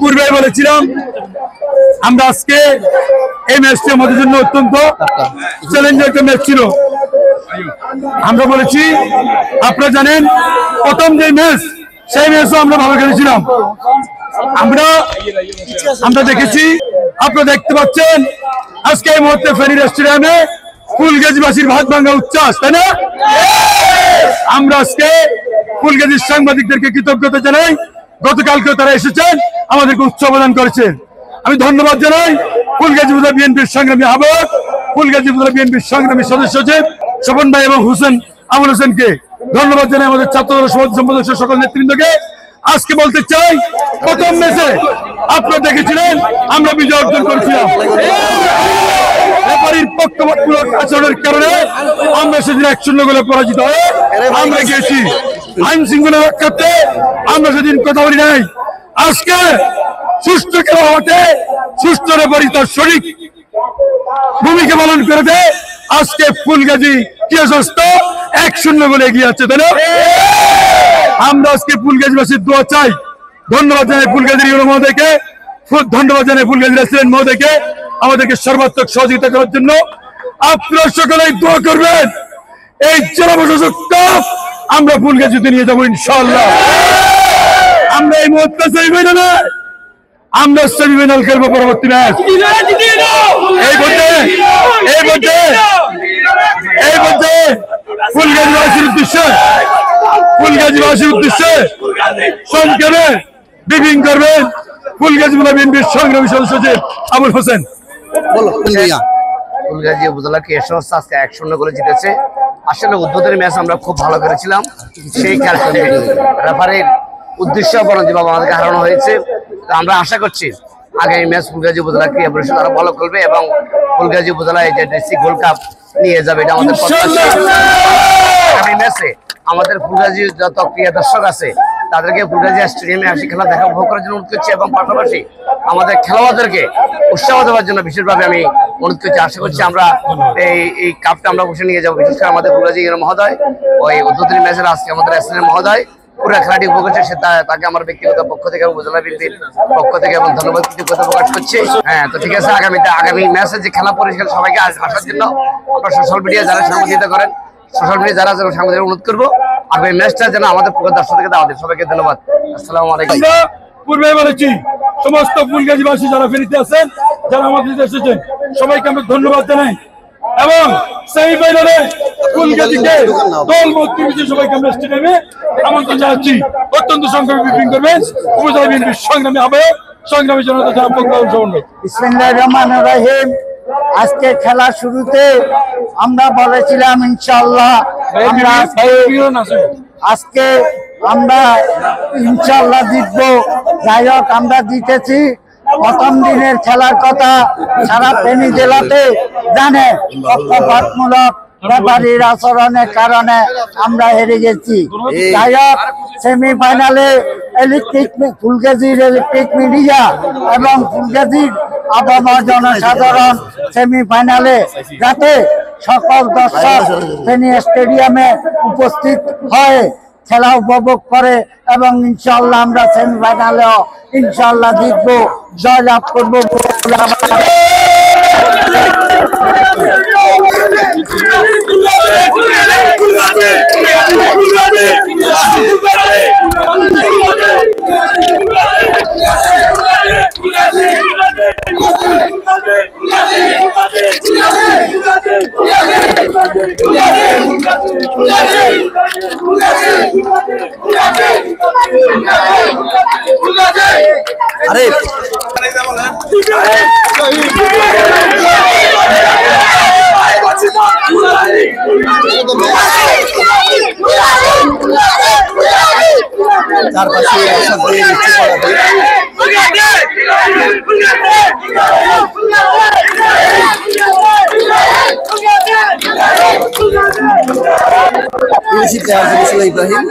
পূর্বে বলেছিলাম আমরা আজকে এই ম্যাচটি আমাদের জন্য অত্যন্ত চ্যালেঞ্জিং একটা ম্যাচ ছিল। আমরা বলেছি, আপনারা জানেন প্রথম যে ম্যাচ সেই ম্যাচও আমরা ভালো খেলেছিলাম। আমরা দেখেছি, আপনারা দেখতে পাচ্ছেন আজকে এই মুহূর্তে ফেনী স্টেডিয়ামে ফুলগাজীবাসীর ভাত ভাঙা উচ্ছ্বাস, তাই না? আমরা আজকে ফুলগাজীর সাংবাদিকদেরকে কৃতজ্ঞতা জানাই। গতকালকে তারা এসেছেন, আমাদেরকে উৎসাহ প্রদান করেছেন। আমি ধন্যবাদ জানাই ফুলগাজী উপজেলা বিএনপির সংগ্রামী আহ্বায়ক, ফুলগাজী উপজেলা বিএনপির সংগ্রামী সদস্য সচিব স্বপন ভাই এবং আবুল হোসেনকে ধন্যবাদ জানাই, আমাদের ছাত্র সমাজ সম্পাদক সকল নেতৃবৃন্দকে। আজকে বলতে চাই, প্রথম ম্যাচে আপনারা দেখেছিলেন আমরা বিজয় অর্জন করেছিলাম। রেফারির পক্ষপাতমূলক আচরণের কারণে আমরা সেদিন 1-0 গোলে পরাজিত হয়ে আমরা গিয়েছি। আইন শৃঙ্খলা রক্ষার্থে আমরা সেদিন কথা বলি নাই। আজকে সুষ্ঠু খেলা হতে সুষ্ঠু রেফারি তার সঠিক ভূমিকা পালন করে দেয়। আজকে ফুলগাজী টিএসস্ত 1-0 গোলে এগিয়ে আছে, তাই না? আমরা আজকে ফুলগাজীবাসীর দোয়া চাই। ধন্যবাদ জানাই ফুলগাজীর ইউনো মহোদয়কে, ধন্যবাদ জানাই ফুলগাজীর রেসিডেন্ট মহোদয়কে আমাদেরকে সর্বাত্মক সহযোগিতা করার জন্য। আপনারা সকলেই দোয়া করবেন, এই জেলা প্রশাসক আমরা ফুলগাজীতে নিয়ে যাবো ইনশাআল্লাহ। আমরা এই মুহূর্তে সেমিফাইনালে আমরা সেমিফাইনাল খেলবো পরবর্তী ম্যাচ। এই পর্যায়ে ফুলগাজীবাসীর উদ্দেশ্যে সংক্ষেপে ব্রিফিং করবেন ফুলগাজী উপজেলা বিএনপির সংগ্রামী সদস্য সচিব আবুল হোসেন। ফুলগাজী উপজেলা টিএসস্ত আজকে 1-0 গোলে জিতেছে। আসলে উদ্বোধনী ম্যাচ আমরা খুব ভালো করেছিলাম। সেই কারণে রেফারির উদ্দেশ্য যেভাবে আমাদেরকে হারানো হয়েছে, আমরা আশা করছি আগামী ম্যাচ ফুলগাজী উপজেলা ক্রীড়া পরিষদ আরো ভালো করবে এবং ফুলগাজী উপজেলায় যে ডিস্ট্রিক্ট গোল্ড কাপ নিয়ে যাবে, এটা আমাদের প্রত্যাশা। আগামী ম্যাচে আমাদের ফুলগাজী যত ক্রীড়া দর্শক আছে তাদেরকে ফুলগাজী স্টেডিয়ামে আসি খেলা দেখা উপভোগ করার জন্য অনুরোধ করছি এবং পাশাপাশি আমাদের খেলোয়াড়দেরকে উৎসাহ দেওয়ার জন্য বিশেষভাবে আমি অনুরোধ করছি। আশা করছি আমরা এই কাপটা আমরা বসে নিয়ে যাবো। বিশেষ করে আমাদের ফুলগাজী মহোদয় ওই উদ্বোধনী ম্যাচের আজকে আমাদের এসএনএ মহোদয় পুরো খেলাটি উপভোগ করছে, তাকে আমার ব্যক্তিগত পক্ষ থেকে উপজেলা বিএনপির পক্ষ থেকে এবং ধন্যবাদ কৃতজ্ঞতা প্রকাশ করছি। হ্যাঁ, তো ঠিক আছে, আগামী ম্যাচে যে খেলা পরিষ্কার সবাইকে আসার জন্য আমরা সোশ্যাল মিডিয়া যারা সাংবাদিকতা করেন, সোশ্যাল মিডিয়া যারা যেন সাংবাদিক অনুরোধ করবো আগামী ম্যাচটা যেন আমাদের দর্শক থেকে দেওয়া হয়। সবাইকে ধন্যবাদ। আসসালামু আলাইকুম। পূর্বে বলেছি, সমস্ত ফুলগাজীবাসী যারা ফেনীতে আছেন, যারা আমাদের এসেছেন, সবাইকে আমরা ধন্যবাদ জানাই এবং সেমিফাইনালে ফুলগাজীকে দলমত নির্বিশেষে সবাইকে আমরা স্টেডিয়ামে আমন্ত্রণ জানাচ্ছি। অত্যন্ত সংক্ষেপে ব্রিফিং করবেন উপজেলা বিএনপির সংগ্রামী আহ্বায়ক, সংগ্রামী জনতা জনাব মোকাররম স্বপন ভাই। বিসমিল্লাহির রহমানির রহিম। আজকে খেলা শুরুতে আমরা বলেছিলাম ইনশাআল্লাহ আজকে আমরা ইনশাআল্লাহ জিতবো। যাই হোক, আমরা জিতেছি। প্রথম দিনের খেলার কথা সারা ফেনী জেলাতে জানে, পক্ষপাতমূলক রেফারির আচরণের কারণে আমরা হেরে গেছি। যাই হোক, সেমিফাইনালে ফুলগাজীর ইলেকট্রিক মিডিয়া এবং ফুলগাজীর আবহাওয়া জনসাধারণ সেমিফাইনালে যাতে সকল দর্শক ফেনী স্টেডিয়ামে উপস্থিত হয়ে খেলা উপভোগ করে এবং ইনশাআল্লাহ আমরা সেমিফাইনালেও ইনশাআল্লাহ জিতবো, জয়লাভ করবো। আরে চারপাশে ইব্রাহিম।